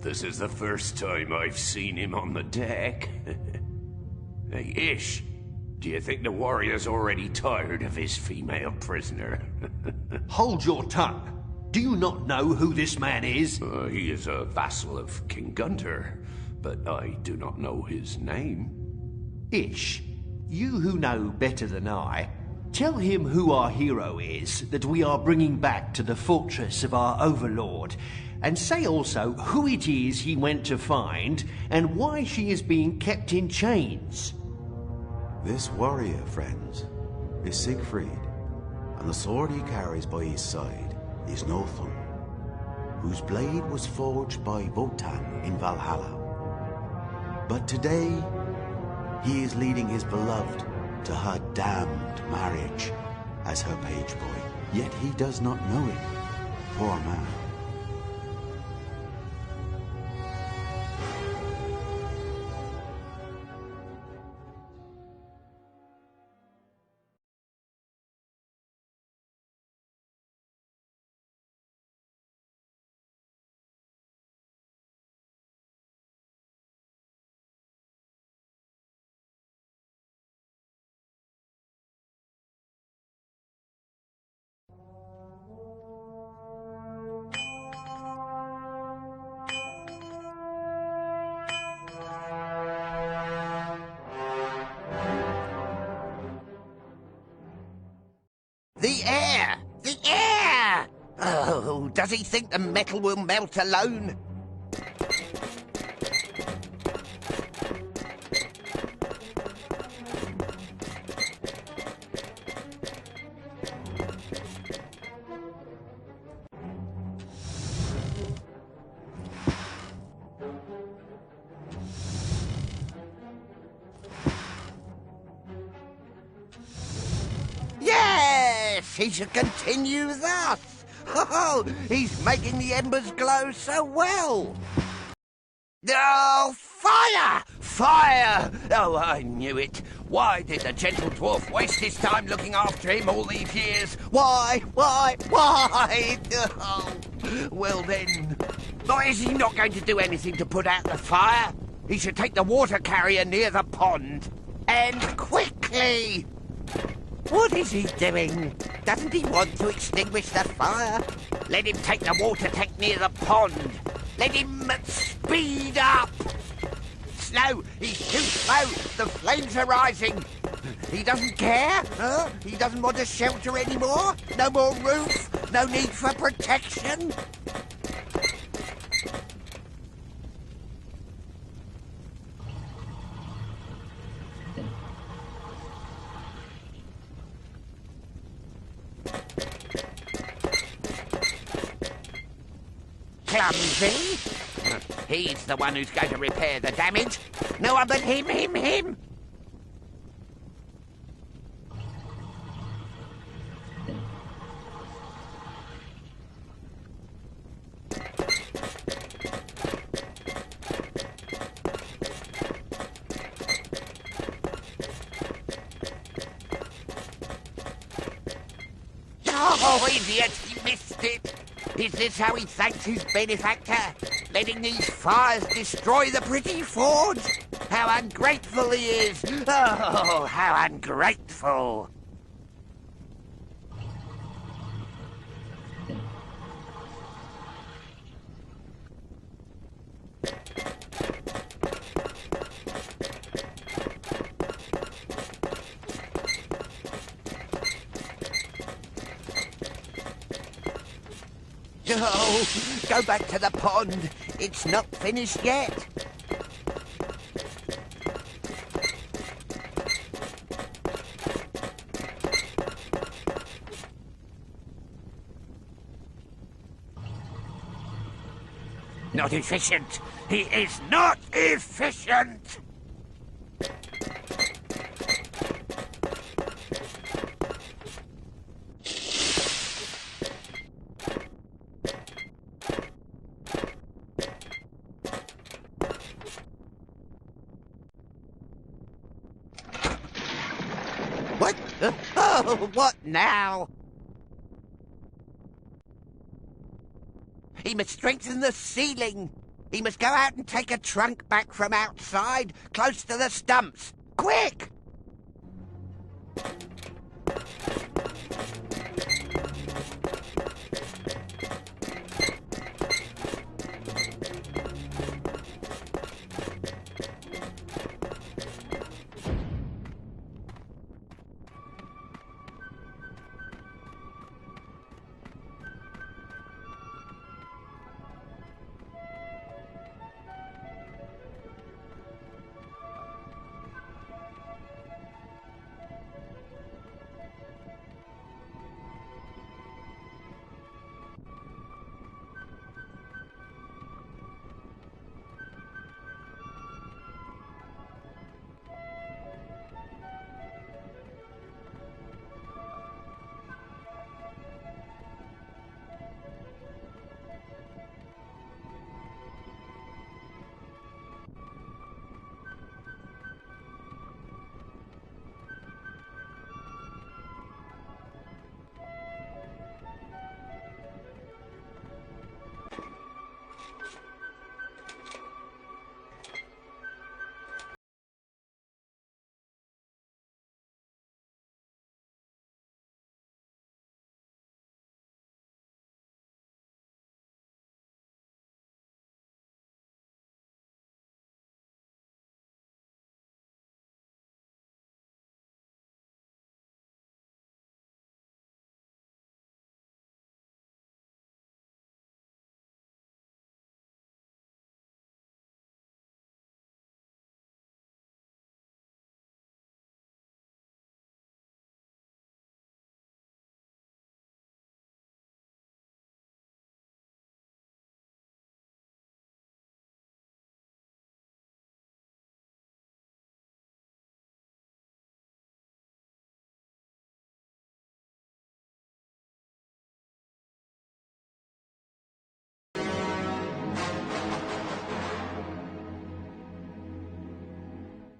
This is the first time I've seen him on the deck. Hey, Ish, do you think the warrior's already tired of his female prisoner? Hold your tongue. Do you not know who this man is? He is a vassal of King Gunter, but I do not know his name. Ish, you who know better than I, tell him who our hero is that we are bringing back to the fortress of our overlord, and say also who it is he went to find and why she is being kept in chains. This warrior, friends, is Siegfried, and the sword he carries by his side is Nothung, whose blade was forged by Wotan in Valhalla. But today, he is leading his beloved to her damned marriage as her page boy. Yet he does not know it. Poor man. The air! The air! Oh, does he think the metal will melt alone? Yes, he should continue thus. Oh, he's making the embers glow so well. Oh, fire! Fire! Oh, I knew it. Why did the gentle dwarf waste his time looking after him all these years? Why? Oh, well then, why is he not going to do anything to put out the fire? He should take the water carrier near the pond. And quickly! What is he doing? Doesn't he want to extinguish the fire? Let him take the water tank near the pond. Let him speed up. Slow! He's too slow! The flames are rising! He doesn't care? Huh? He doesn't want a shelter anymore? No more roof? No need for protection? Clumsy? He's the one who's going to repair the damage. No one but him. Oh, idiot, he missed it. Is this how he thanks his benefactor? Letting these fires destroy the pretty forge? How ungrateful he is! Oh, how ungrateful! Oh, go back to the pond. It's not finished yet. Not efficient. He is not efficient. What? Oh, what now? He must strengthen the ceiling. He must go out and take a trunk back from outside, close to the stumps. Quick!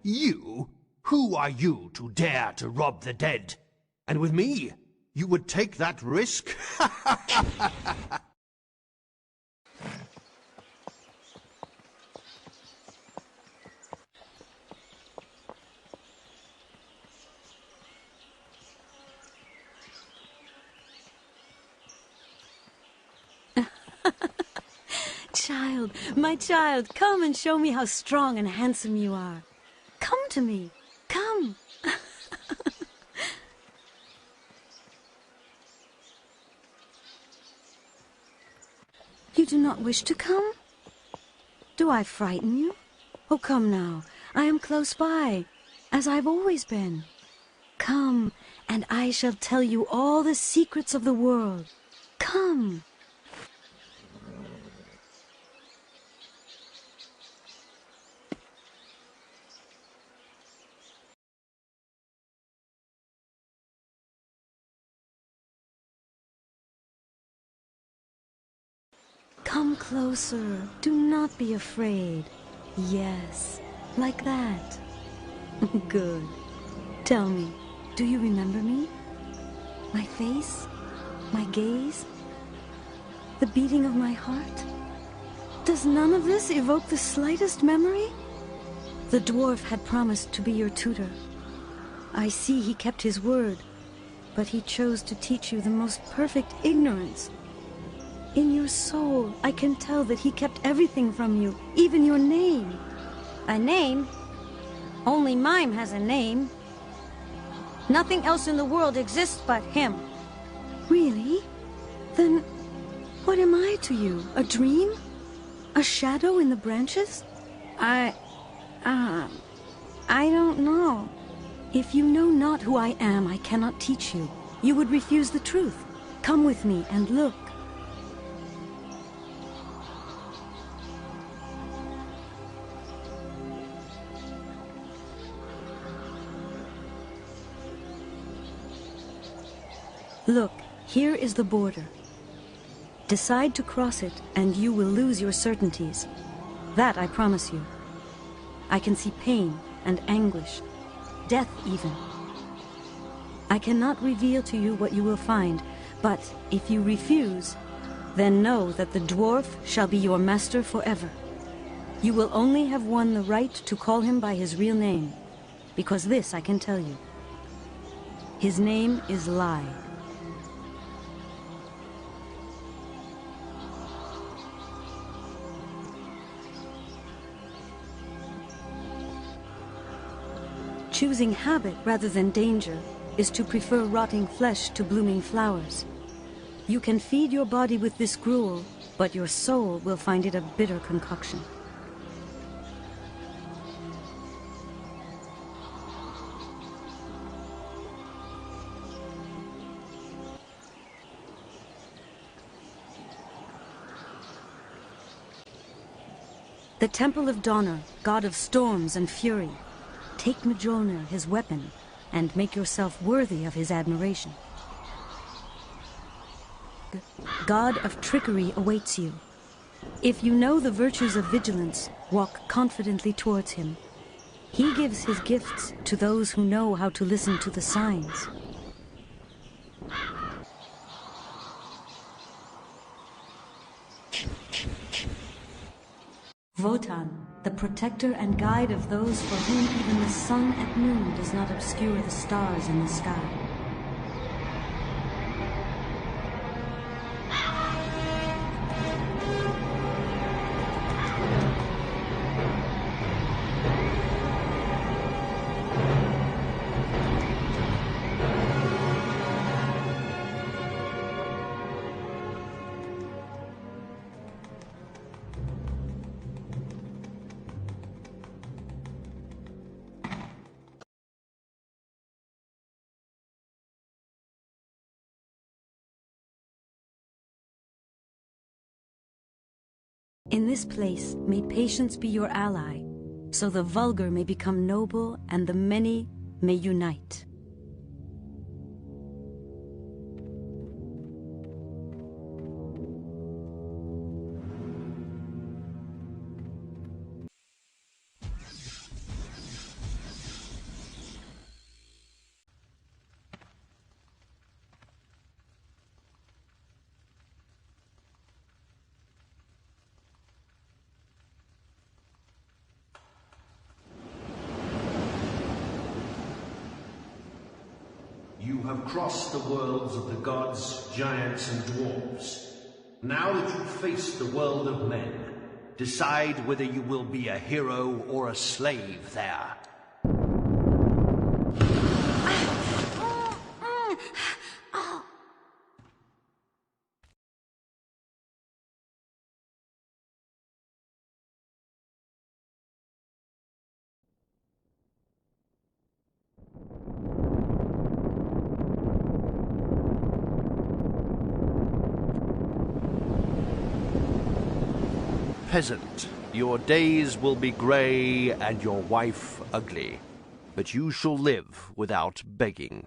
You? Who are you to dare to rob the dead? And with me, you would take that risk? Child, my child, come and show me how strong and handsome you are. Come to me. Come. You do not wish to come? Do I frighten you? Oh, come now. I am close by, as I've always been. Come, and I shall tell you all the secrets of the world. Come. Come closer. Do not be afraid. Yes, like that. Good. Tell me, do you remember me? My face? My gaze? The beating of my heart? Does none of this evoke the slightest memory? The dwarf had promised to be your tutor. I see he kept his word, but he chose to teach you the most perfect ignorance. In your soul, I can tell that he kept everything from you, even your name. A name? Only Mime has a name. Nothing else in the world exists but him. Really? Then, what am I to you? A dream? A shadow in the branches? I don't know. If you know not who I am, I cannot teach you. You would refuse the truth. Come with me and look. Look, here is the border. Decide to cross it, and you will lose your certainties. That I promise you. I can see pain and anguish, death even. I cannot reveal to you what you will find, but if you refuse, then know that the dwarf shall be your master forever. You will only have won the right to call him by his real name, because this I can tell you. His name is Lie. Choosing habit rather than danger is to prefer rotting flesh to blooming flowers. You can feed your body with this gruel, but your soul will find it a bitter concoction. The Temple of Donner, god of storms and fury. Take Mjolnir, his weapon, and make yourself worthy of his admiration. God of trickery awaits you. If you know the virtues of vigilance, walk confidently towards him. He gives his gifts to those who know how to listen to the signs. Wotan, the protector and guide of those for whom even the sun at noon does not obscure the stars in the sky. In this place, may patience be your ally, so the vulgar may become noble and the many may unite. You have crossed the worlds of the gods, giants, and dwarves. Now that you face the world of men, decide whether you will be a hero or a slave there. Peasant, your days will be grey and your wife ugly, but you shall live without begging.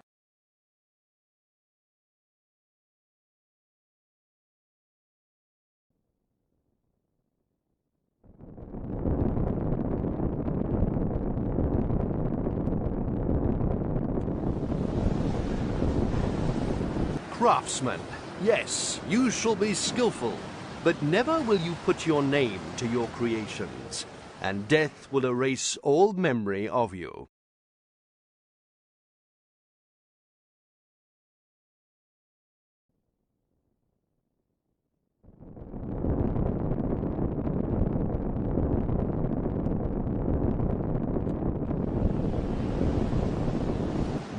Craftsman, yes, you shall be skillful, but never will you put your name to your creations, and death will erase all memory of you.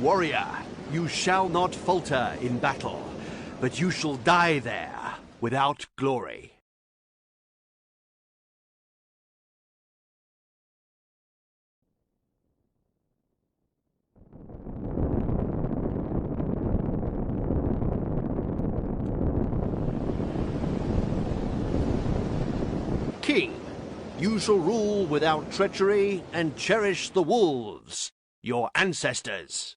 Warrior, you shall not falter in battle, but you shall die there without glory. King, you shall rule without treachery and cherish the wolves, your ancestors.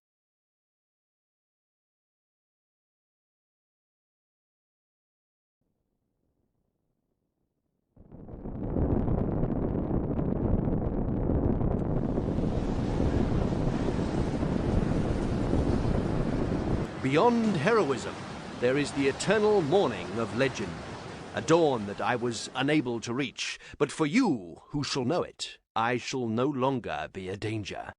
Beyond heroism, there is the eternal mourning of legend. a dawn that I was unable to reach. But for you, who shall know it, I shall no longer be a danger.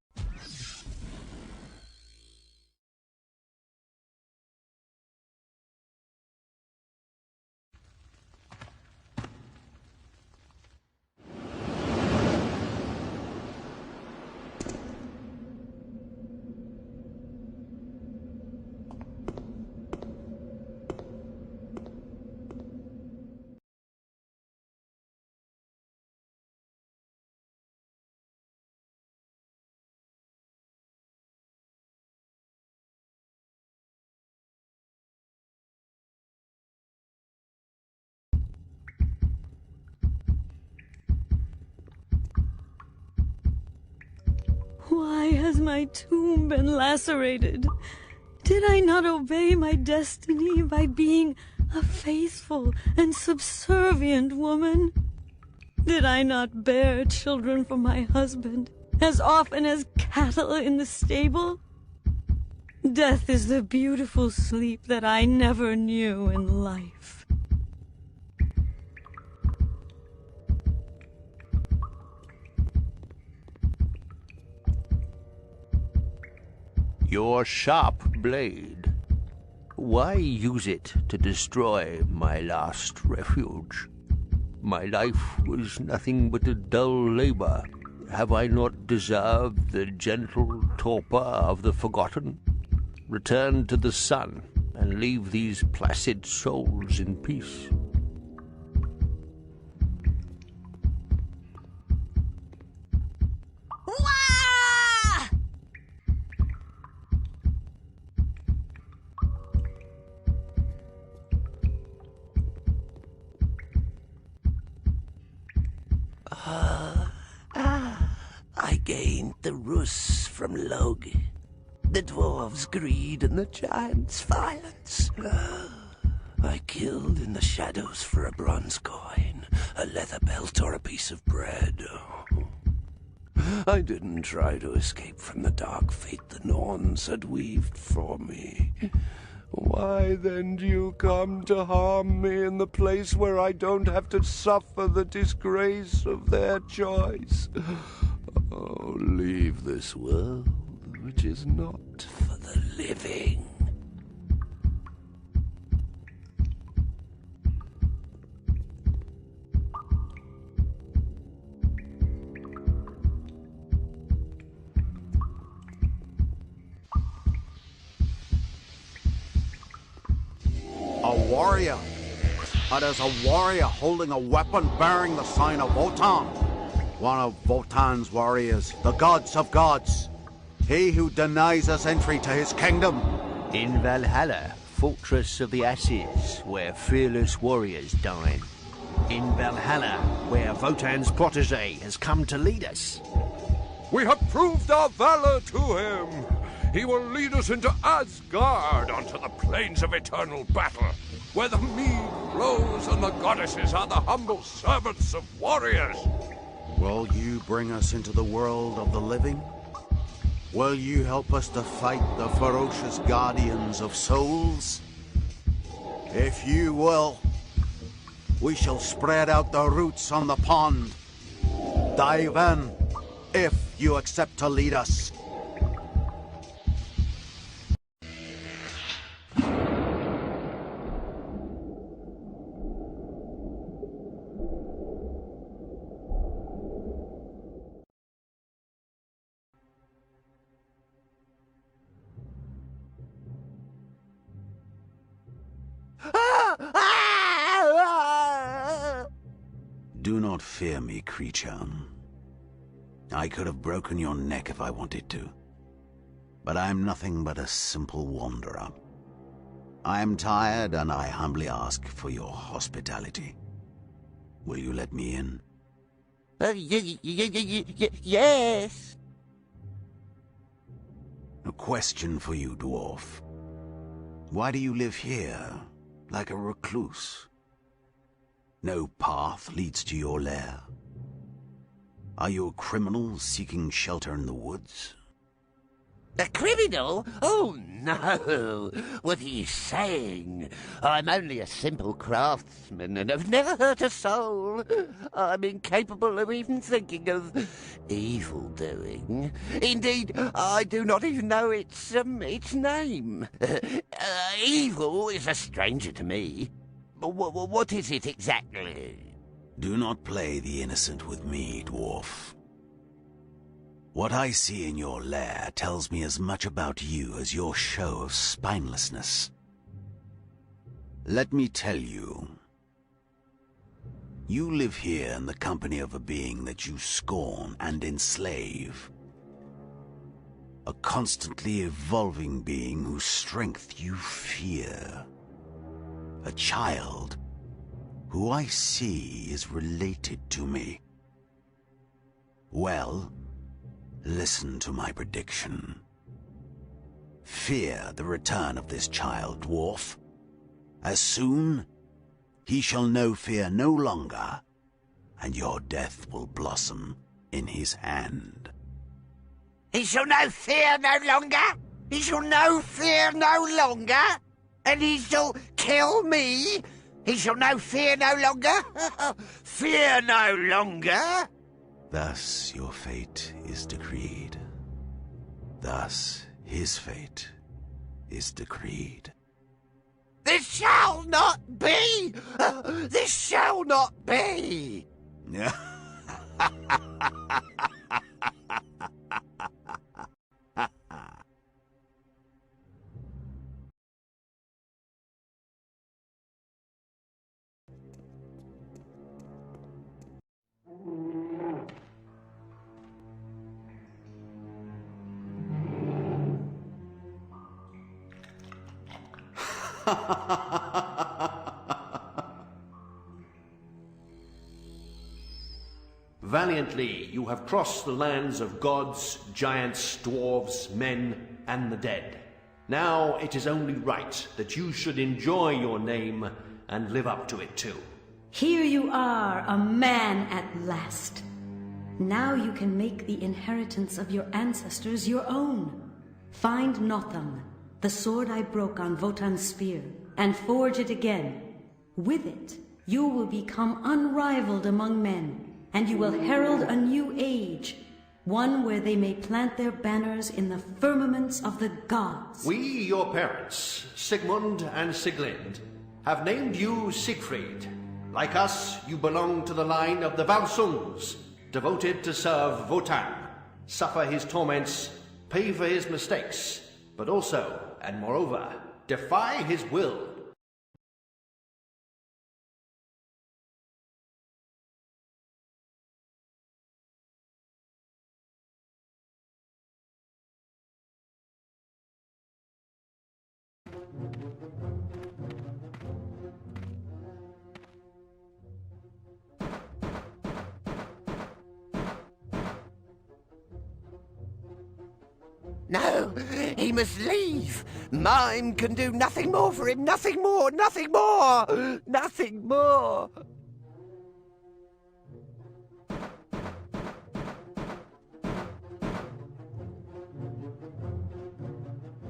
Why has my tomb been lacerated? Did I not obey my destiny by being a faithful and subservient woman? Did I not bear children for my husband as often as cattle in the stable? Death is the beautiful sleep that I never knew in life. Your sharp blade. Why use it to destroy my last refuge? My life was nothing but a dull labor. Have I not deserved the gentle torpor of the forgotten? Return to the sun and leave these placid souls in peace. I gained the Rus from Log, the dwarves' greed and the giants' violence. I killed in the shadows for a bronze coin, a leather belt or a piece of bread. I didn't try to escape from the dark fate the Norns had weaved for me. Why then do you come to harm me in the place where I don't have to suffer the disgrace of their choice? Oh, leave this world, which is not for the living. A warrior. That is a warrior holding a weapon bearing the sign of Wotan. One of Wotan's warriors, the gods of gods. He who denies us entry to his kingdom. In Valhalla, fortress of the asses, where fearless warriors dine. In Valhalla, where Wotan's protege has come to lead us. We have proved our valor to him. He will lead us into Asgard, onto the plains of eternal battle, where the mead flows and the goddesses are the humble servants of warriors. Will you bring us into the world of the living? Will you help us to fight the ferocious guardians of souls? If you will, we shall spread out the roots on the pond. Dive in, if you accept to lead us. Do not fear me, creature. I could have broken your neck if I wanted to. But I am nothing but a simple wanderer. I am tired, and I humbly ask for your hospitality. Will you let me in? Yes. A question for you, dwarf. Why do you live here, like a recluse? No path leads to your lair. Are you a criminal seeking shelter in the woods? A criminal? Oh, no. What are you saying? I'm only a simple craftsman and have never hurt a soul. I'm incapable of even thinking of evil doing. Indeed, I do not even know its name. Evil is a stranger to me. What is it exactly? Do not play the innocent with me, dwarf. What I see in your lair tells me as much about you as your show of spinelessness. Let me tell you. You live here in the company of a being that you scorn and enslave. A constantly evolving being whose strength you fear. A child who I see is related to me. Well, listen to my prediction. Fear the return of this child, dwarf. As soon, he shall know fear no longer, and your death will blossom in his hand. He shall know fear no longer? He shall know fear no longer? And he shall kill me? He shall know fear no longer? Fear no longer? Thus your fate is decreed. Thus his fate is decreed. This shall not be! This shall not be! Valiantly you have crossed the lands of gods, giants, dwarves, men, and the dead. Now it is only right that you should enjoy your name and live up to it too. Here you are, a man at last. Now you can make the inheritance of your ancestors your own. Find Notham, the sword I broke on Votan's spear, and forge it again. With it, you will become unrivaled among men, and you will herald a new age, one where they may plant their banners in the firmaments of the gods. We, your parents, Sigmund and Siglind, have named you Siegfried. Like us, you belong to the line of the Valsungs, devoted to serve Wotan, suffer his torments, pay for his mistakes, but also, and moreover, defy his will. No, he must leave. Mime can do nothing more for him. Nothing more, nothing more, nothing more.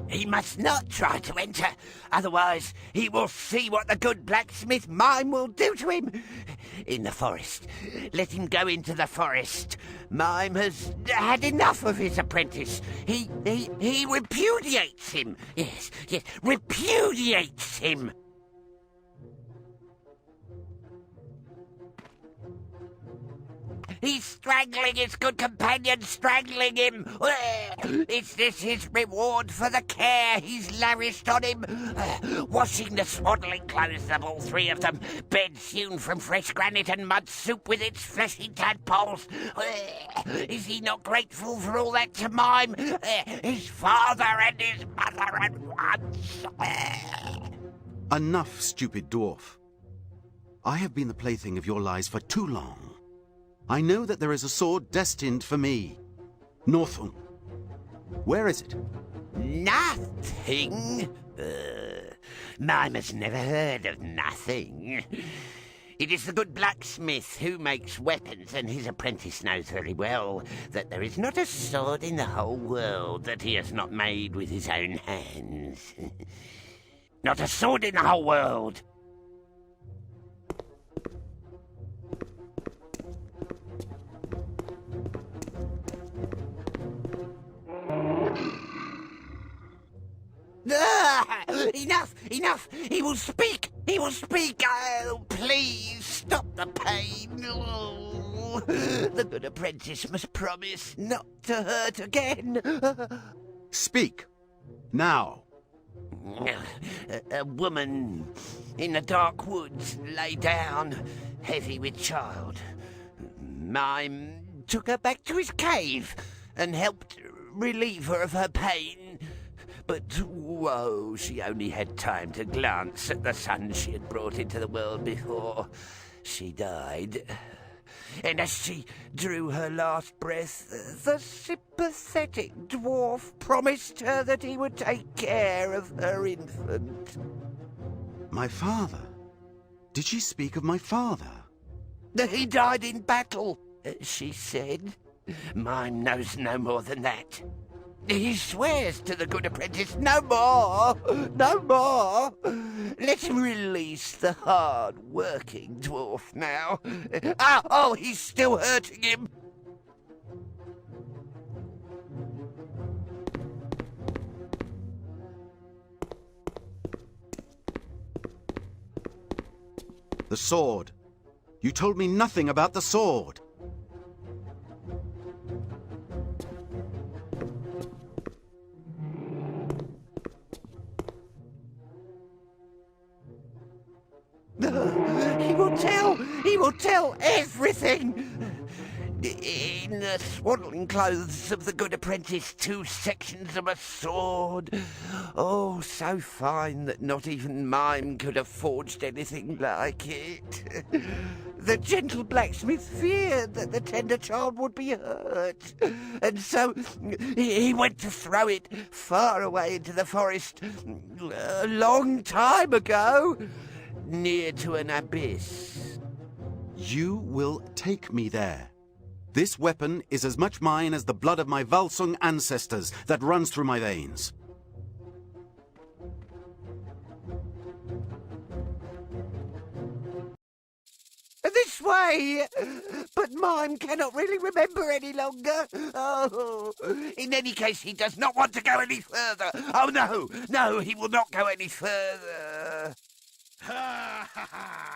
He must not try to enter, otherwise he will see what the good blacksmith Mime will do to him. In the forest. Let him go into the forest. Mime has had enough of his apprentice. He repudiates him. Yes, repudiates him. He's strangling his good companion, strangling him. Is this his reward for the care he's lavished on him? Washing the swaddling clothes of all three of them, beds hewn from fresh granite and mud soup with its fleshy tadpoles. Is he not grateful for all that to Mime? His father and his mother at once. Enough, stupid dwarf. I have been the plaything of your lies for too long. I know that there is a sword destined for me. Northung. Where is it? Nothing? Mime has never heard of nothing. It is the good blacksmith who makes weapons, and his apprentice knows very well that there is not a sword in the whole world that he has not made with his own hands. Not a sword in the whole world! Enough! Enough! He will speak! He will speak! Oh, please, stop the pain! Oh, the good apprentice must promise not to hurt again. Speak! Now! A woman in the dark woods lay down, heavy with child. Mime took her back to his cave and helped relieve her of her pain. But, whoa, she only had time to glance at the son she had brought into the world before she died. And as she drew her last breath, the sympathetic dwarf promised her that he would take care of her infant. My father? Did she speak of my father? He died in battle, she said. Mime knows no more than that. He swears to the good apprentice, no more, no more. Let him release the hard-working dwarf now. Oh, he's still hurting him. The sword. You told me nothing about the sword. He will tell everything! In the swaddling clothes of the good apprentice, 2 sections of a sword. Oh, so fine that not even Mime could have forged anything like it. The gentle blacksmith feared that the tender child would be hurt, and so he went to throw it far away into the forest a long time ago, near to an abyss. You will take me there. This weapon is as much mine as the blood of my Valsung ancestors that runs through my veins. This way! But Mime cannot really remember any longer. Oh, in any case, he does not want to go any further. Oh, no, no, he will not go any further. Ha ha ha!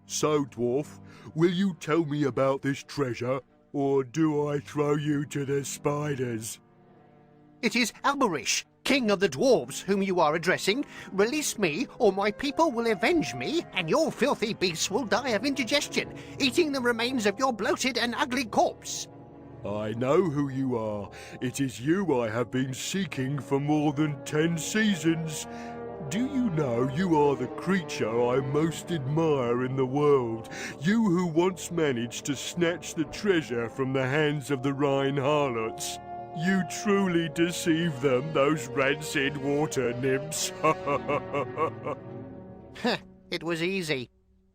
So, dwarf, will you tell me about this treasure, or do I throw you to the spiders? It is Alberish, king of the dwarves, whom you are addressing. Release me, or my people will avenge me, and your filthy beasts will die of indigestion, eating the remains of your bloated and ugly corpse. I know who you are. It is you I have been seeking for more than 10 seasons. Do you know you are the creature I most admire in the world? You who once managed to snatch the treasure from the hands of the Rhine harlots. You truly deceived them, those rancid water nymphs. It was easy.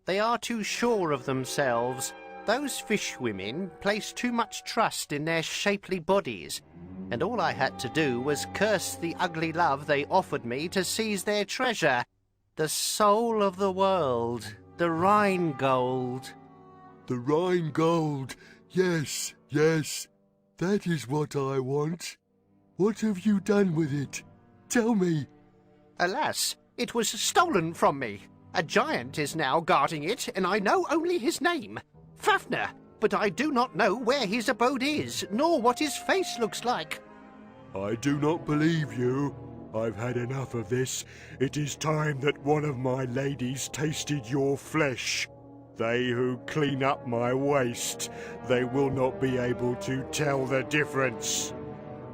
They are too sure of themselves. Those fish women place too much trust in their shapely bodies. And all I had to do was curse the ugly love they offered me to seize their treasure. The soul of the world, the Rhine gold. The Rhine gold. Yes, yes. That is what I want. What have you done with it? Tell me. Alas, it was stolen from me. A giant is now guarding it, and I know only his name. Fafnir. But I do not know where his abode is, nor what his face looks like. I do not believe you. I've had enough of this. It is time that one of my ladies tasted your flesh. They who clean up my waste, they will not be able to tell the difference.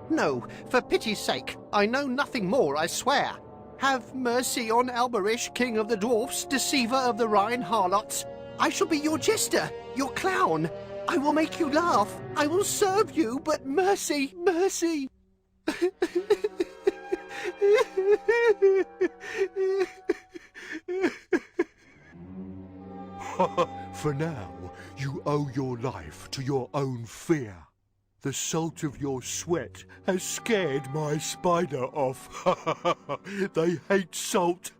No, for pity's sake, I know nothing more, I swear. Have mercy on Alberish, king of the dwarfs, deceiver of the Rhine harlots. I shall be your jester, your clown. I will make you laugh. I will serve you, but mercy, mercy. For now, you owe your life to your own fear. The salt of your sweat has scared my spider off. They hate salt.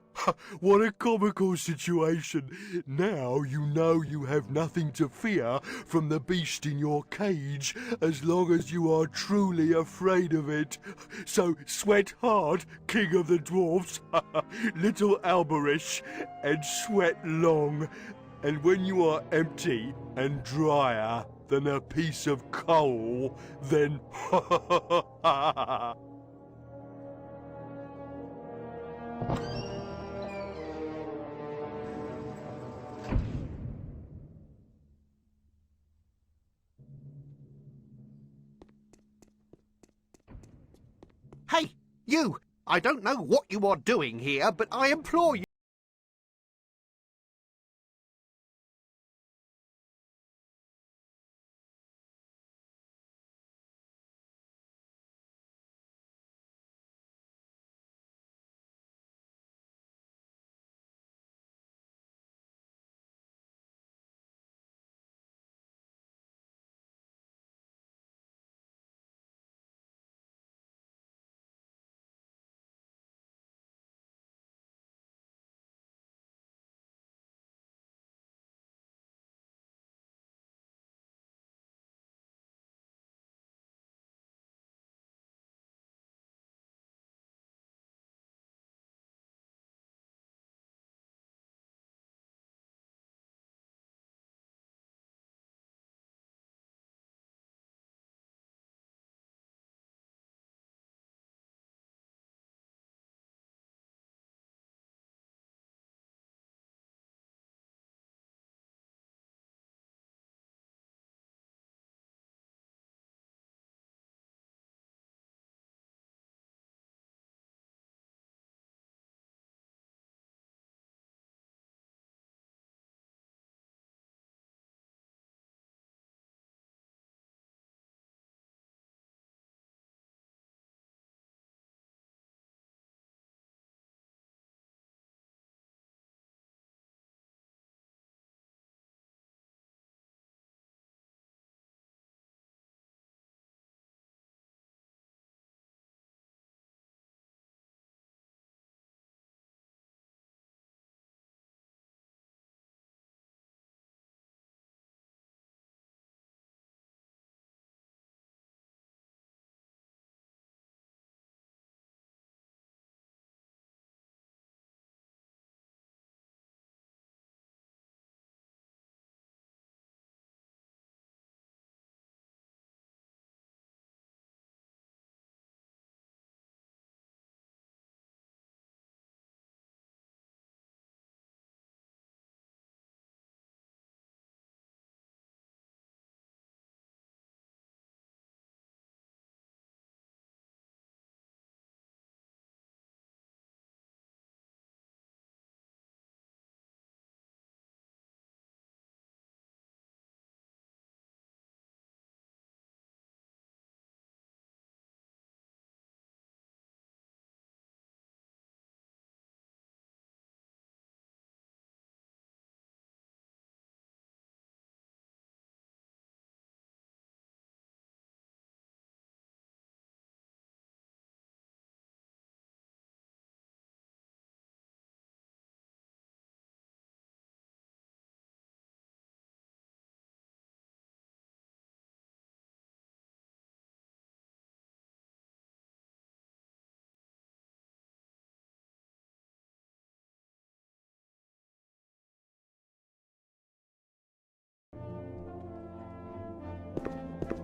What a comical situation. Now you know you have nothing to fear from the beast in your cage, as long as you are truly afraid of it. So sweat hard, king of the dwarfs, little Alberish, and sweat long. And when you are empty and drier than a piece of coal, then Hey, you! I don't know what you are doing here, but I implore you.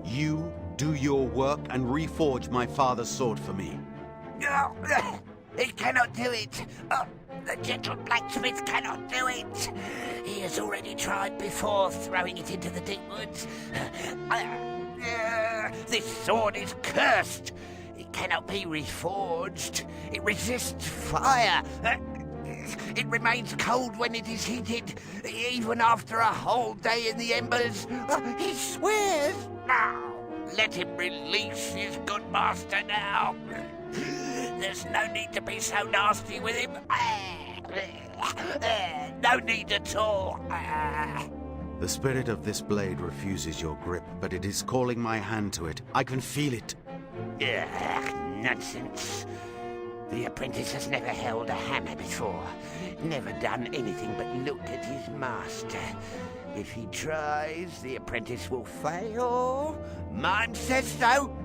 You do your work and reforge my father's sword for me. He cannot do it. Oh, the gentle blacksmith cannot do it. He has already tried before throwing it into the deep woods. This sword is cursed. It cannot be reforged. It resists fire. It remains cold when it is heated, even after a whole day in the embers. He swears. Let him release his good master now. There's no need to be so nasty with him. No need at all. The spirit of this blade refuses your grip, but it is calling my hand to it. I can feel it. Nonsense. The apprentice has never held a hammer before. Never done anything but look at his master. If he tries, the apprentice will fail. Mime says so.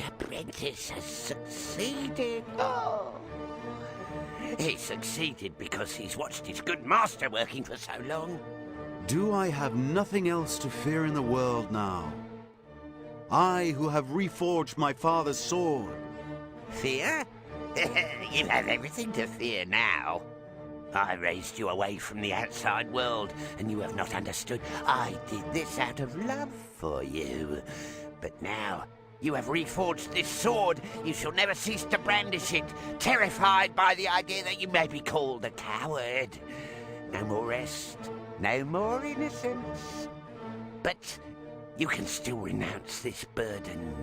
Apprentice has succeeded. He succeeded because he's watched his good master working for so long. Do I have nothing else to fear in the world now? I who have reforged my father's sword. Fear? You have everything to fear now. I raised you away from the outside world, and you have not understood. I did this out of love for you. But now you have reforged this sword. You shall never cease to brandish it, terrified by the idea that you may be called a coward. No more rest, no more innocence. But you can still renounce this burden.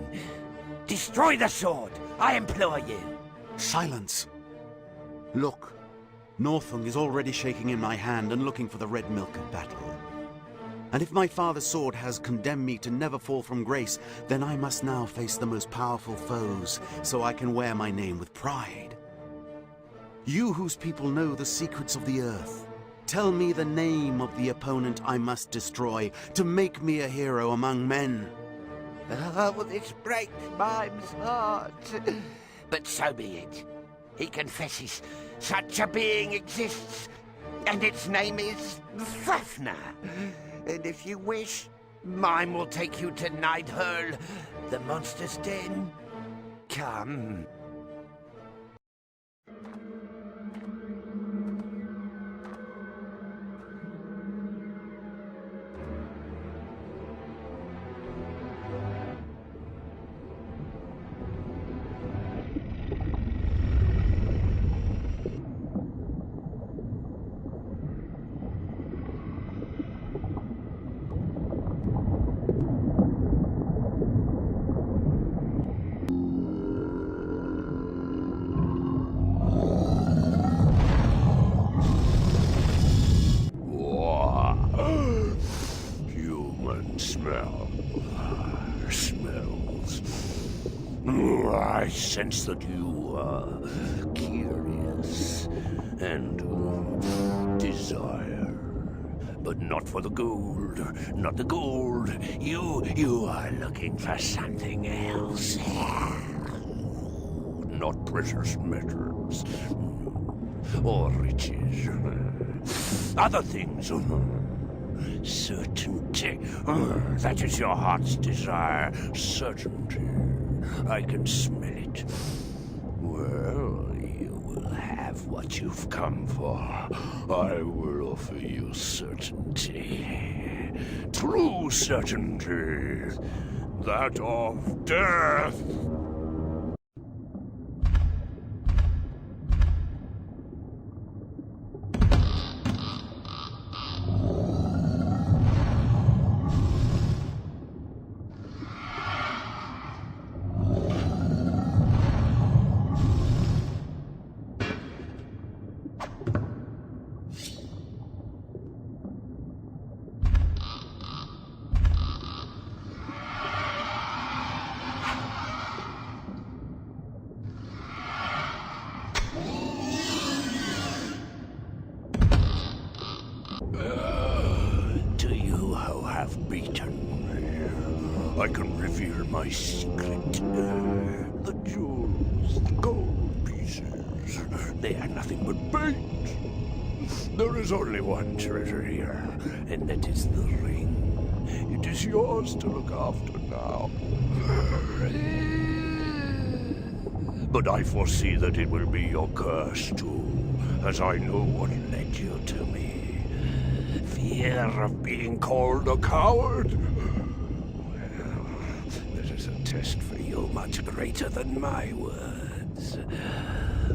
Destroy the sword, I implore you. Silence. Look, Northung is already shaking in my hand and looking for the red milk of battle. And if my father's sword has condemned me to never fall from grace, then I must now face the most powerful foes, so I can wear my name with pride. You whose people know the secrets of the earth, tell me the name of the opponent I must destroy to make me a hero among men. Oh, this breaks Mime's heart. But so be it. He confesses such a being exists, and its name is Fafnir. And if you wish, Mime will take you to Hinderfal, the monster's den. Come. Smells. I sense that you are curious and desire, but not for the gold. Not the gold. You are looking for something else. Not precious metals or riches. Other things. Certainty. That is your heart's desire. Certainty. I can smell it. Well, you will have what you've come for. I will offer you certainty. True certainty. That of death. I can reveal my secret. The jewels, the gold pieces, they are nothing but bait. There is only one treasure here, and that is the ring. It is yours to look after now. But I foresee that it will be your curse too, as I know what led you to me. Fear of being called a coward. Well, this is a test for you much greater than my words.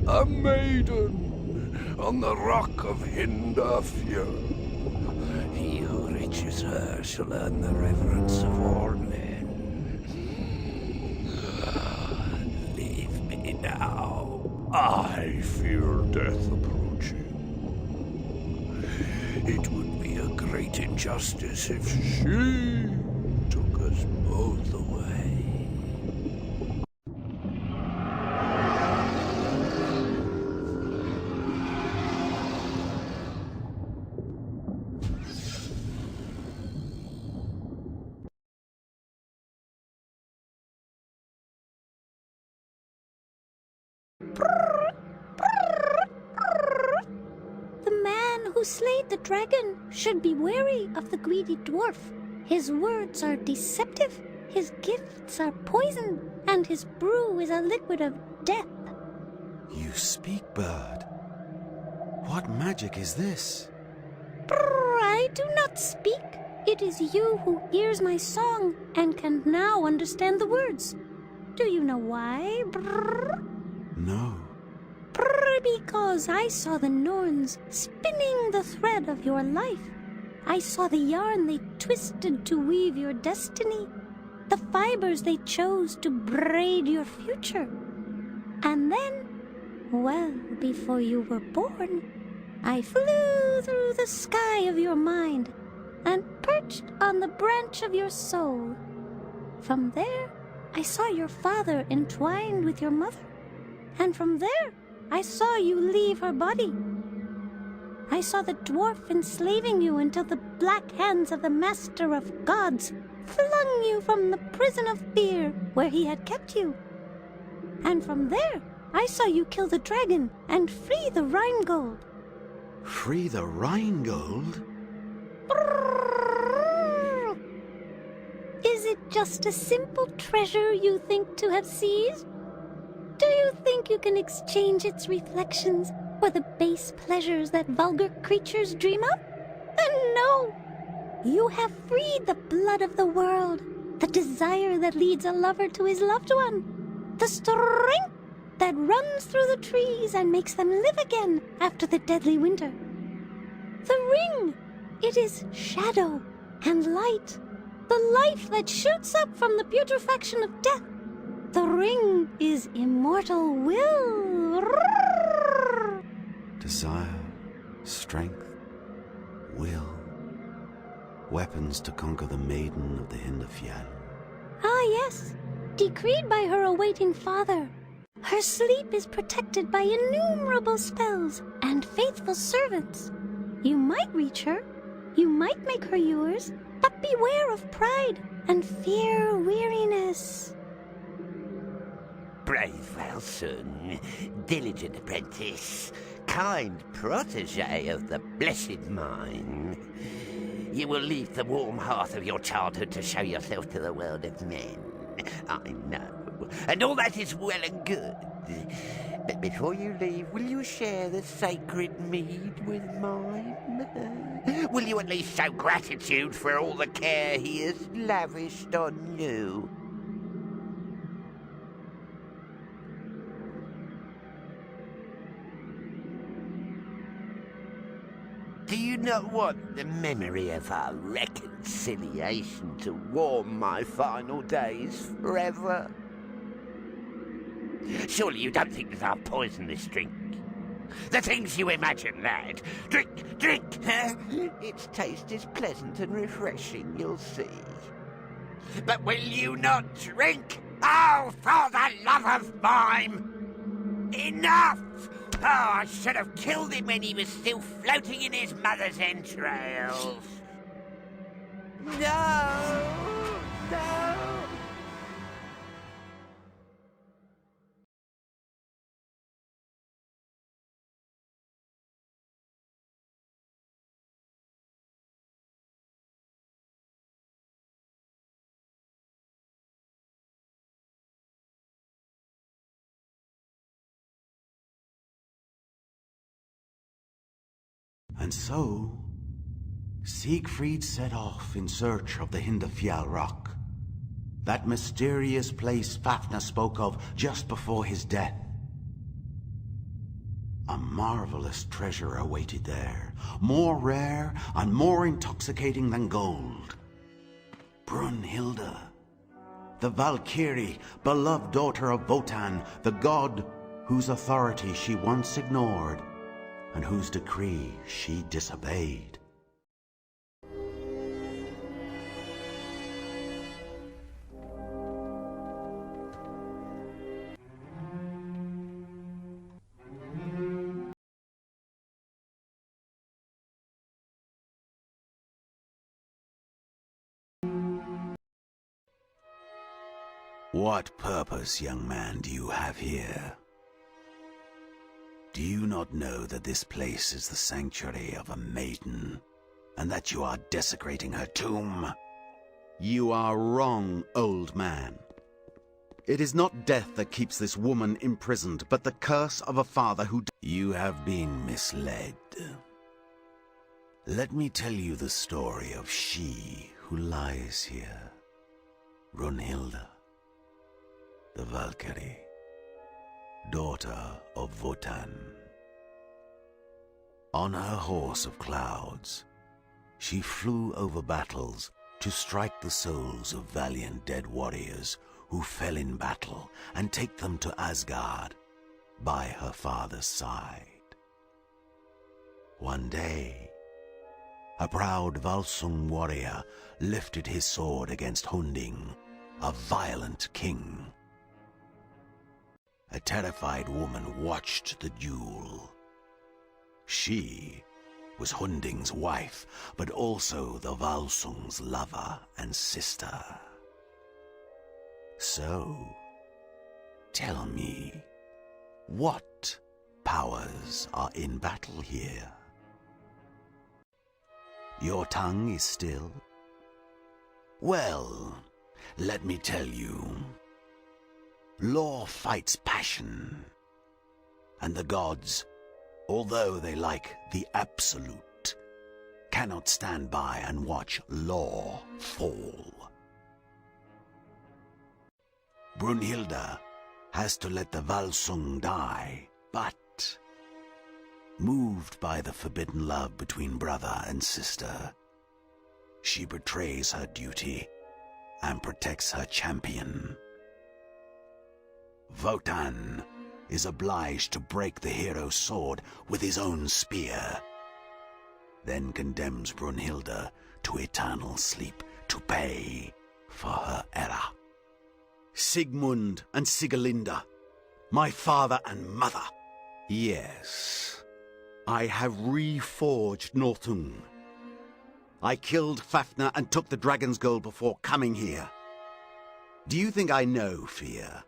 A maiden on the rock of Hinderfal. He who reaches her shall earn the reverence of all men. Leave me now. I feel death approaching. It would be a great injustice if she took us both away. The man who slayed the dragon should be wary of the greedy dwarf. His words are deceptive, his gifts are poison, and his brew is a liquid of death. You speak, bird. What magic is this? I do not speak. It is you who hears my song and can now understand the words. Do you know why? No. Because I saw the Norns spinning the thread of your life. I saw the yarn they twisted to weave your destiny, the fibers they chose to braid your future. And then, well before you were born, I flew through the sky of your mind and perched on the branch of your soul. From there, I saw your father entwined with your mother. And from there, I saw you leave her body. I saw the dwarf enslaving you until the black hands of the Master of Gods flung you from the prison of fear where he had kept you. And from there, I saw you kill the dragon and free the Rhinegold. Free the Rhinegold? Is it just a simple treasure you think to have seized? Do you think you can exchange its reflections for the base pleasures that vulgar creatures dream of? No! You have freed the blood of the world, the desire that leads a lover to his loved one, the strength that runs through the trees and makes them live again after the deadly winter. The ring! It is shadow and light, the life that shoots up from the putrefaction of death. The ring is immortal will. Desire, strength, will. Weapons to conquer the maiden of the Hinderfal. Ah, yes. Decreed by her awaiting father. Her sleep is protected by innumerable spells and faithful servants. You might reach her. You might make her yours. But beware of pride and fear weariness. Brave Wilson, diligent apprentice, kind protege of the blessed mine. You will leave the warm hearth of your childhood to show yourself to the world of men. I know, and all that is well and good. But before you leave, will you share the sacred mead with Mime? Will you at least show gratitude for all the care he has lavished on you? Do you not want the memory of our reconciliation to warm my final days forever? Surely you don't think that I'll poison this drink? The things you imagine, lad. Drink, drink! Its taste is pleasant and refreshing, you'll see. But will you not drink? Oh, for the love of Mime! Enough! Oh, I should have killed him when he was still floating in his mother's entrails. No! No! And so, Siegfried set off in search of the Hinderfal rock, that mysterious place Fafnir spoke of just before his death. A marvelous treasure awaited there, more rare and more intoxicating than gold. Brunhilde, the Valkyrie, beloved daughter of Wotan, the god whose authority she once ignored and whose decree she disobeyed. What purpose, young man, do you have here? Do you not know that this place is the sanctuary of a maiden, and that you are desecrating her tomb? You are wrong, old man. It is not death that keeps this woman imprisoned, but the curse of a father who... You have been misled. Let me tell you the story of she who lies here, Brunhilde, the Valkyrie, daughter of Wotan. On her horse of clouds, she flew over battles to strike the souls of valiant dead warriors who fell in battle and take them to Asgard by her father's side. One day, a proud Volsung warrior lifted his sword against Hunding, a violent king. A terrified woman watched the duel. She was Hunding's wife, but also the Volsung's lover and sister. So, tell me, what powers are in battle here? Your tongue is still? Well, let me tell you. Law fights passion, and the gods, although they like the absolute, cannot stand by and watch law fall. Brunhilde has to let the Volsung die, but, moved by the forbidden love between brother and sister, she betrays her duty and protects her champion. Wotan is obliged to break the hero's sword with his own spear, then condemns Brunhilde to eternal sleep to pay for her error. Sigmund and Sigelinda, my father and mother. Yes, I have reforged Northung. I killed Fafnir and took the dragon's gold before coming here. Do you think I know fear?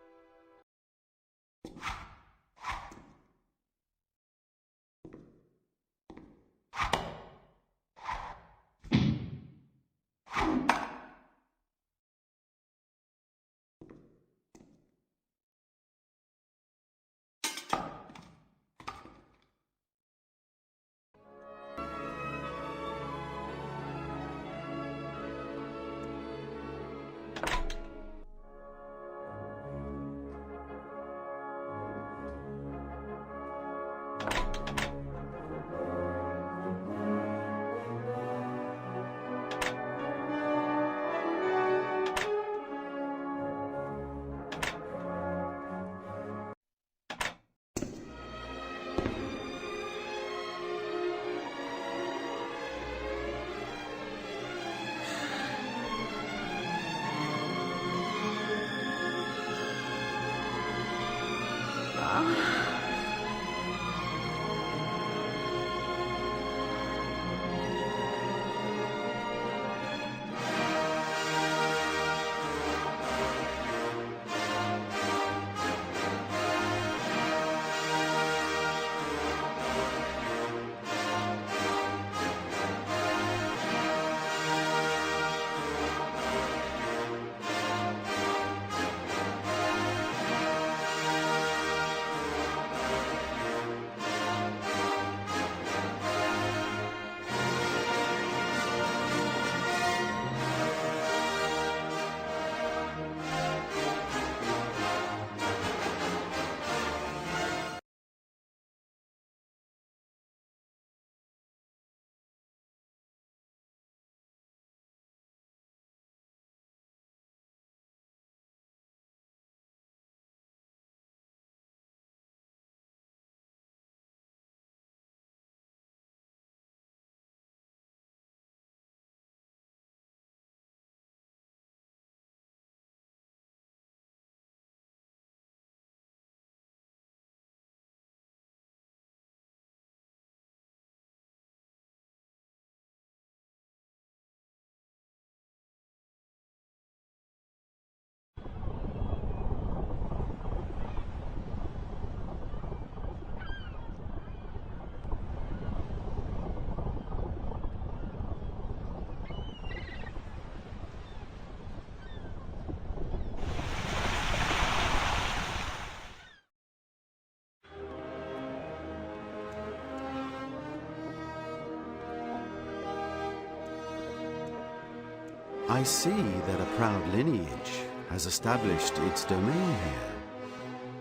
I see that a proud lineage has established its domain here.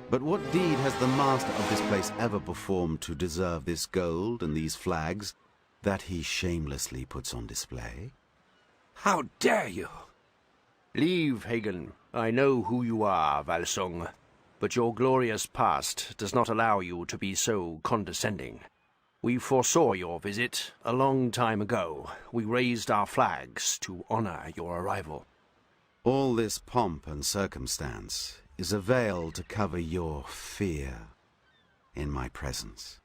But what deed has the master of this place ever performed to deserve this gold and these flags that he shamelessly puts on display? How dare you? Leave, Hagen. I know who you are, Valsung. But your glorious past does not allow you to be so condescending. We foresaw your visit a long time ago. We raised our flags to honor your arrival. All this pomp and circumstance is a veil to cover your fear in my presence.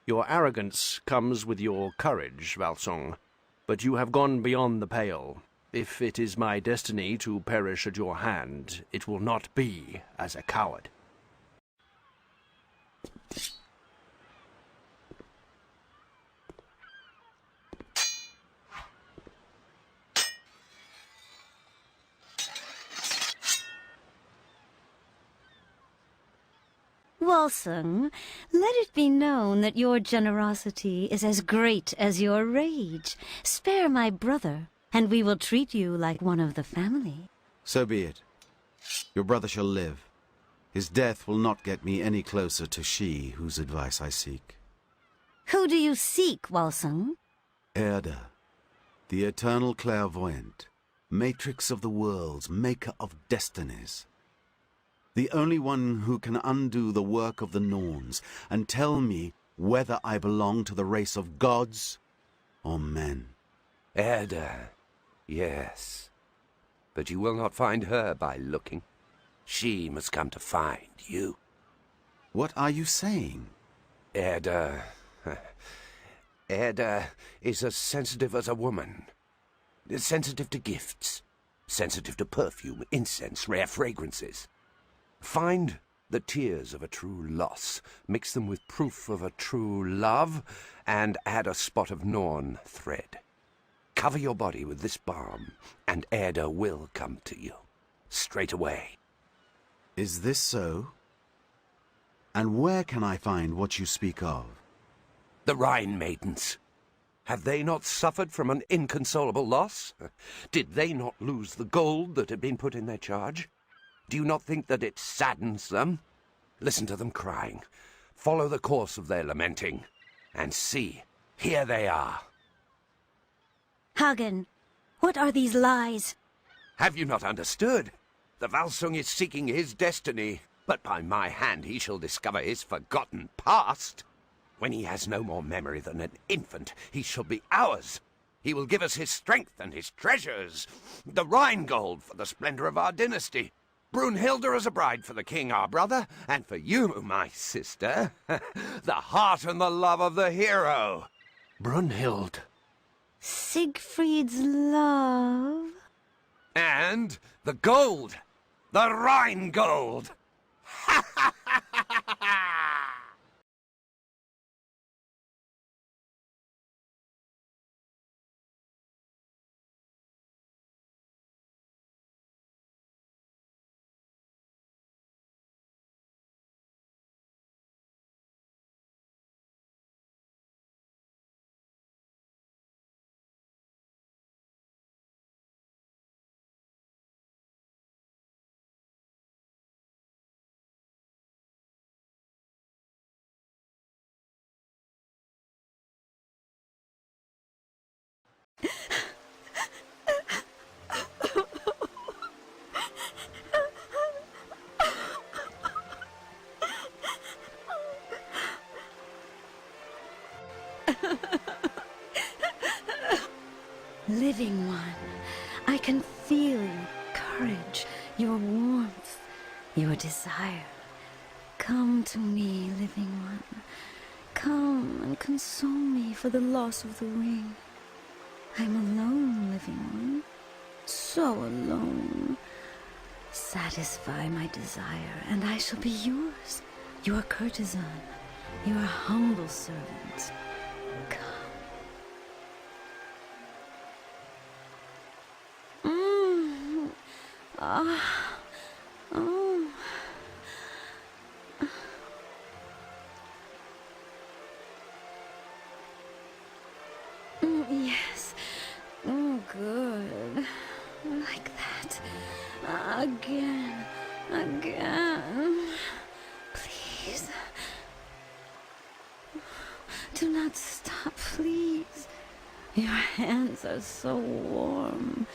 Your arrogance comes with your courage, Valsung, but you have gone beyond the pale. If it is my destiny to perish at your hand, it will not be as a coward. Walsung, let it be known that your generosity is as great as your rage. Spare my brother, and we will treat you like one of the family. So be it. Your brother shall live. His death will not get me any closer to she whose advice I seek. Who do you seek, Walsung? Erda, the eternal clairvoyant, matrix of the worlds, maker of destinies. The only one who can undo the work of the Norns and tell me whether I belong to the race of gods or men. Erda, yes. But you will not find her by looking. She must come to find you. What are you saying? Erda is as sensitive as a woman. Sensitive to gifts. Sensitive to perfume, incense, rare fragrances. Find the tears of a true loss, mix them with proof of a true love, and add a spot of Norn thread. Cover your body with this balm, and Erda will come to you, straight away. Is this so? And where can I find what you speak of? The Rhine maidens. Have they not suffered from an inconsolable loss? Did they not lose the gold that had been put in their charge? Do you not think that it saddens them? Listen to them crying. Follow the course of their lamenting. And see, here they are. Hagen, what are these lies? Have you not understood? The Valsung is seeking his destiny, but by my hand he shall discover his forgotten past. When he has no more memory than an infant, he shall be ours. He will give us his strength and his treasures. The Rhine gold for the splendor of our dynasty. Brunhilde as a bride for the king, our brother, and for you, my sister, the heart and the love of the hero. Brunhilde. Siegfried's love? And the gold. The Rhine gold. Living one, I can feel your courage, your warmth, your desire. Come to me, living one. Come and console me for the loss of the ring. I'm alone, living one. So alone. Satisfy my desire, and I shall be yours. Your courtesan, your humble servant. Come. Yes. Good. Again. Again. Please. Do not stop, please. Your hands are so warm.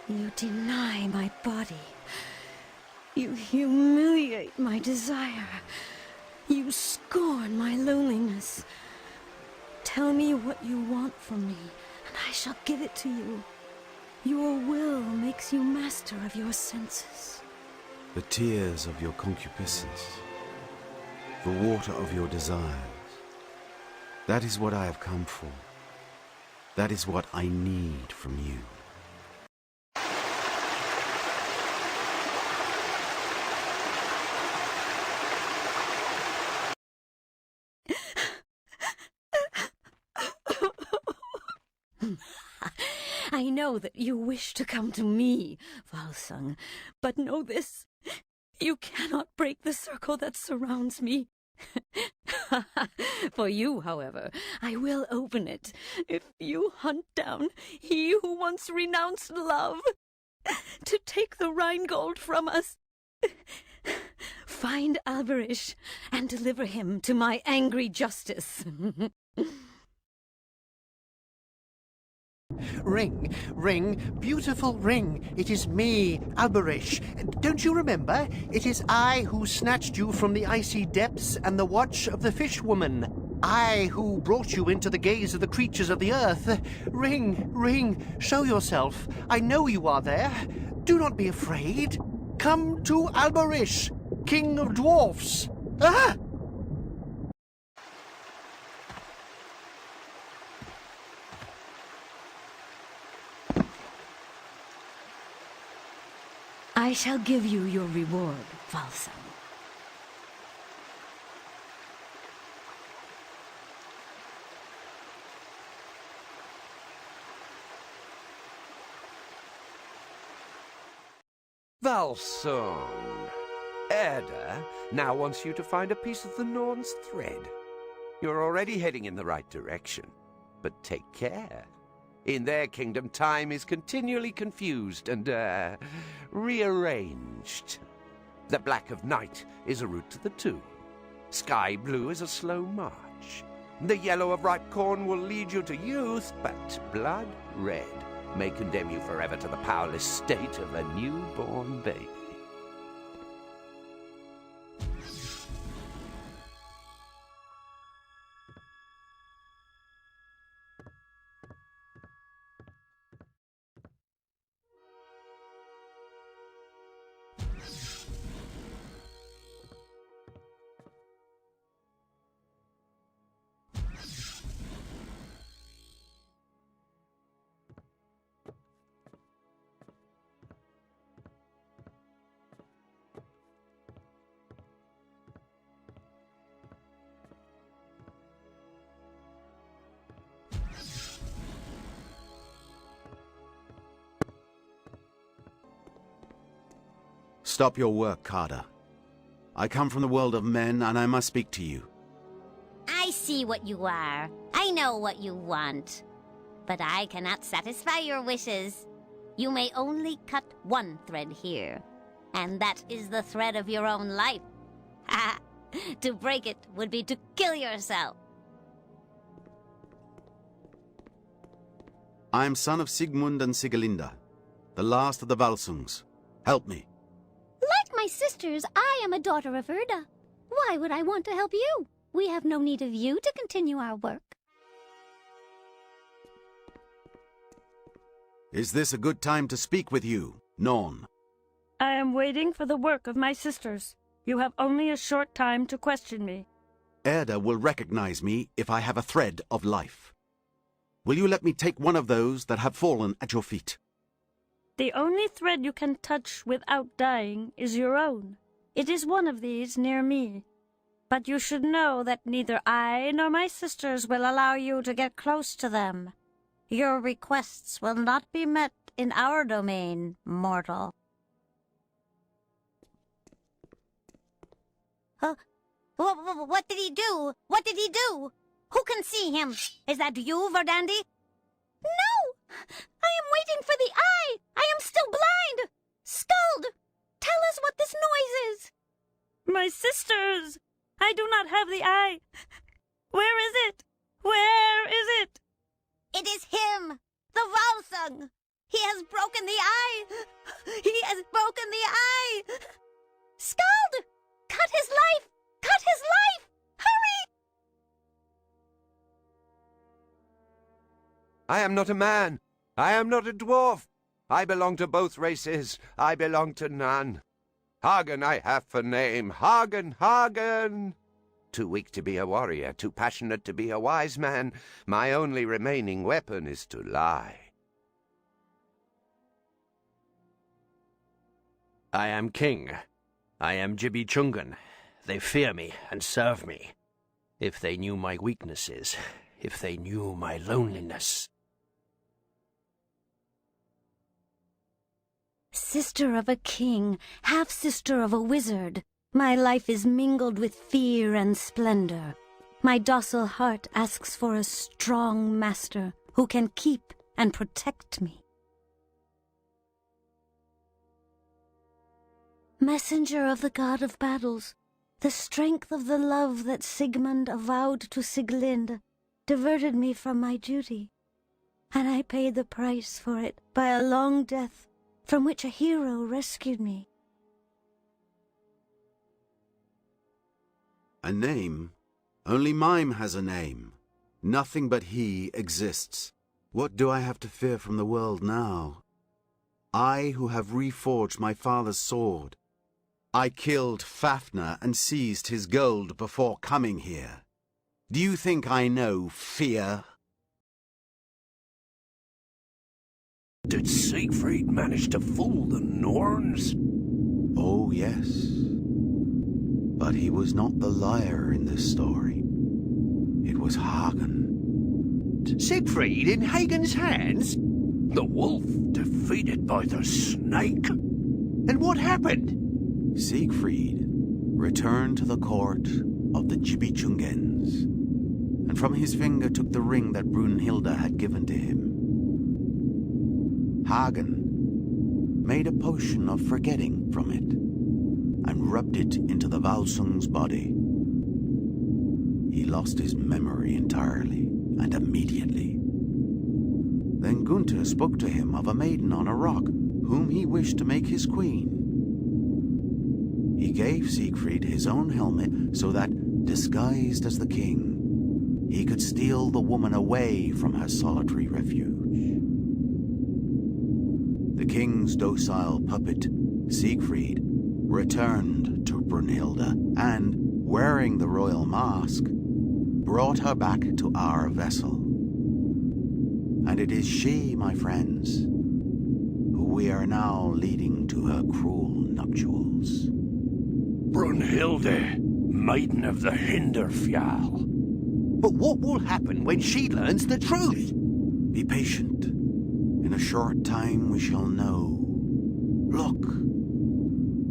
You deny my body. You humiliate my desire. You scorn my loneliness. Tell me what you want from me, and I shall give it to you. Your will makes you master of your senses. The tears of your concupiscence, the water of your desires. That is what I have come for. That is what I need from you. I know that you wish to come to me, Valsung, but know this. You cannot break the circle that surrounds me. For you, however, I will open it, if you hunt down he who once renounced love, to take the Rheingold from us. Find Alberish and deliver him to my angry justice. Ring, ring, beautiful ring. It is me, Alberish. Don't you remember? It is I who snatched you from the icy depths and the watch of the fishwoman. I who brought you into the gaze of the creatures of the earth. Ring, ring, show yourself. I know you are there. Do not be afraid. Come to Alberish, king of dwarfs. Ah! I shall give you your reward, Valsung. Valsung. Erda now wants you to find a piece of the Norn's thread. You're already heading in the right direction, but take care. In their kingdom, time is continually confused and, rearranged. The black of night is a route to the tomb. Sky blue is a slow march. The yellow of ripe corn will lead you to youth, but blood red may condemn you forever to the powerless state of a newborn baby. Stop your work, Carter. I come from the world of men, and I must speak to you. I see what you are. I know what you want. But I cannot satisfy your wishes. You may only cut one thread here, and that is the thread of your own life. Ha! To break it would be to kill yourself. I am son of Sigmund and Sigelinda, the last of the Valsungs. Help me. Like my sisters, I am a daughter of Erda. Why would I want to help you? We have no need of you to continue our work. Is this a good time to speak with you, Norn? I am waiting for the work of my sisters. You have only a short time to question me. Erda will recognize me if I have a thread of life. Will you let me take one of those that have fallen at your feet? The only thread you can touch without dying is your own. It is one of these near me. But you should know that neither I nor my sisters will allow you to get close to them. Your requests will not be met in our domain, mortal. What did he do? What did he do? Who can see him? Is that you, Verdandi? No! I am waiting for the eye! I am still blind! Skald! Tell us what this noise is! My sisters! I do not have the eye! Where is it? Where is it? It is him! The Volsung! He has broken the eye! He has broken the eye! Skald! Cut his life! Cut his life! Hurry! I am not a man. I am not a dwarf. I belong to both races. I belong to none. Hagen I have for name. Hagen, Hagen! Too weak to be a warrior, too passionate to be a wise man. My only remaining weapon is to lie. I am king. I am Gibichungan. They fear me and serve me. If they knew my weaknesses, if they knew my loneliness. Sister of a king, half-sister of a wizard, my life is mingled with fear and splendor. My docile heart asks for a strong master who can keep and protect me. Messenger of the god of battles, the strength of the love that Sigmund avowed to Sieglinde diverted me from my duty, and I paid the price for it by a long death from which a hero rescued me. A name? Only Mime has a name. Nothing but he exists. What do I have to fear from the world now? I who have reforged my father's sword. I killed Fafnir and seized his gold before coming here. Do you think I know fear? Did Siegfried manage to fool the Norns? Oh, yes. But he was not the liar in this story. It was Hagen. Siegfried in Hagen's hands? The wolf defeated by the snake? And what happened? Siegfried returned to the court of the Gibichungens, and from his finger took the ring that Brunhilde had given to him. Hagen made a potion of forgetting from it, and rubbed it into the Volsung's body. He lost his memory entirely, and immediately. Then Gunther spoke to him of a maiden on a rock, whom he wished to make his queen. He gave Siegfried his own helmet so that, disguised as the king, he could steal the woman away from her solitary refuge. The king's docile puppet, Siegfried, returned to Brunhilde and, wearing the royal mask, brought her back to our vessel. And it is she, my friends, who we are now leading to her cruel nuptials. Brunhilde, maiden of the Hinderfal. But what will happen when she learns the truth? Be patient. In a short time we shall know. Look,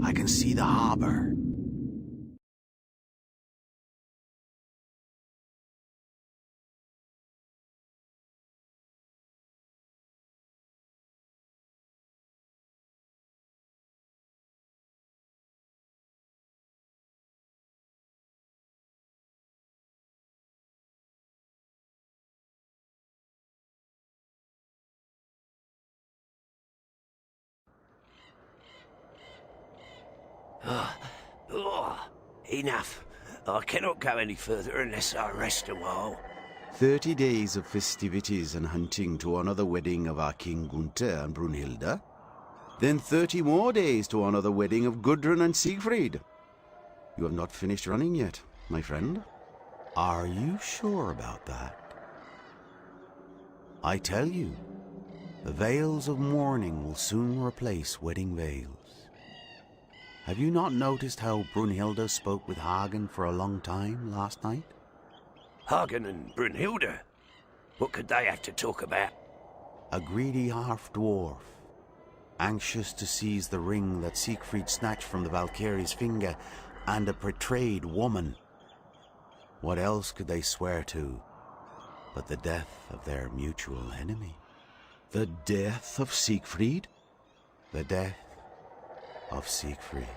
I can see the harbor. Enough. I cannot go any further unless I rest a while. 30 days of festivities and hunting to honor the wedding of our King Gunther and Brunhilde. Then 30 more days to honor the wedding of Gudrun and Siegfried. You have not finished running yet, my friend. Are you sure about that? I tell you, the veils of mourning will soon replace wedding veils. Have you not noticed how Brunhilde spoke with Hagen for a long time last night? Hagen and Brunhilde? What could they have to talk about? A greedy half-dwarf, anxious to seize the ring that Siegfried snatched from the Valkyrie's finger, and a betrayed woman. What else could they swear to but the death of their mutual enemy? The death of Siegfried? The death of Siegfried.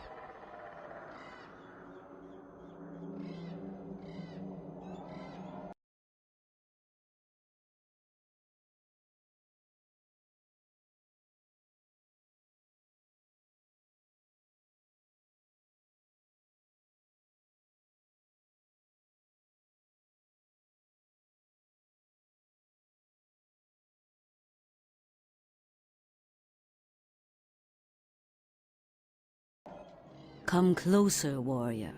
Come closer, warrior.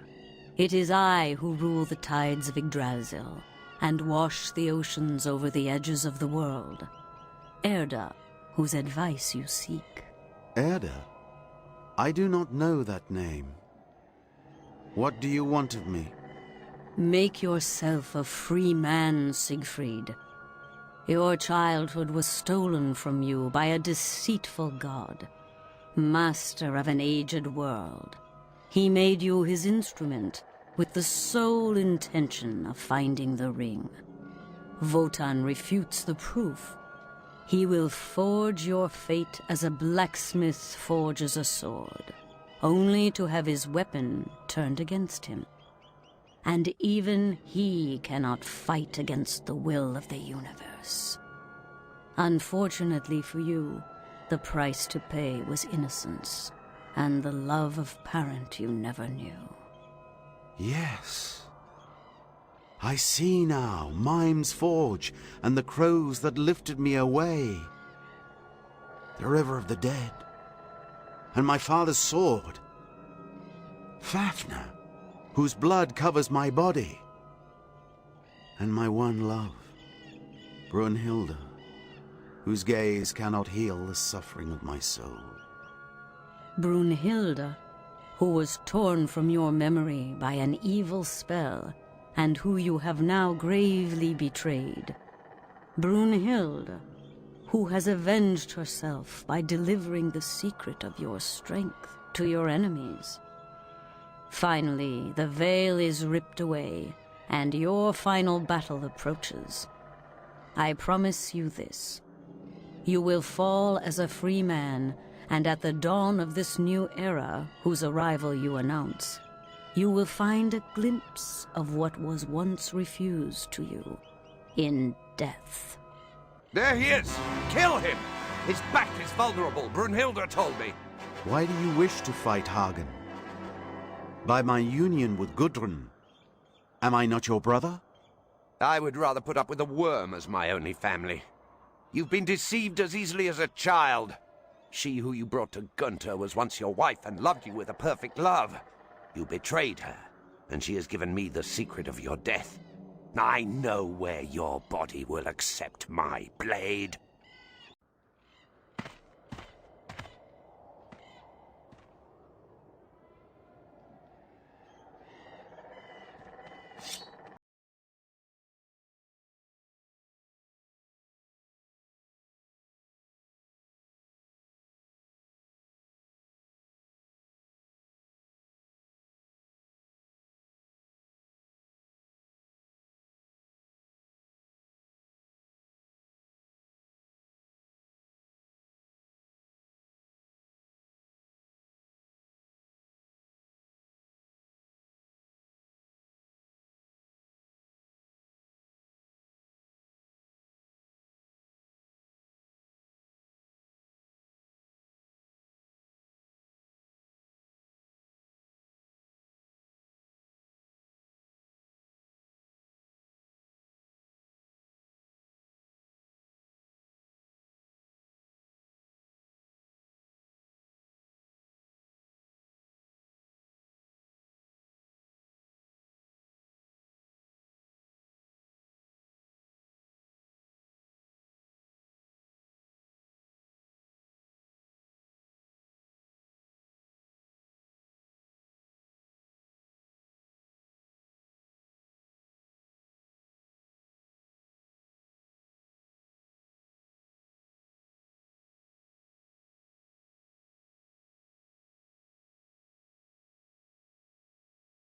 It is I who rule the tides of Yggdrasil, and wash the oceans over the edges of the world. Erda, whose advice you seek. Erda? I do not know that name. What do you want of me? Make yourself a free man, Siegfried. Your childhood was stolen from you by a deceitful god, master of an aged world. He made you his instrument, with the sole intention of finding the ring. Wotan refutes the proof. He will forge your fate as a blacksmith forges a sword, only to have his weapon turned against him. And even he cannot fight against the will of the universe. Unfortunately for you, the price to pay was innocence, and the love of parent you never knew. Yes. I see now Mime's forge and the crows that lifted me away. The river of the dead. And my father's sword. Fafnir, whose blood covers my body. And my one love, Brunhilde, whose gaze cannot heal the suffering of my soul. Brunhilde, who was torn from your memory by an evil spell, and who you have now gravely betrayed. Brunhilde, who has avenged herself by delivering the secret of your strength to your enemies. Finally, the veil is ripped away, and your final battle approaches. I promise you this. You will fall as a free man, and at the dawn of this new era, whose arrival you announce, you will find a glimpse of what was once refused to you in death. There he is! Kill him! His back is vulnerable, Brunhilde told me. Why do you wish to fight Hagen? By my union with Gudrun. Am I not your brother? I would rather put up with a worm as my only family. You've been deceived as easily as a child. She who you brought to Gunther was once your wife and loved you with a perfect love. You betrayed her, and she has given me the secret of your death. I know where your body will accept my blade.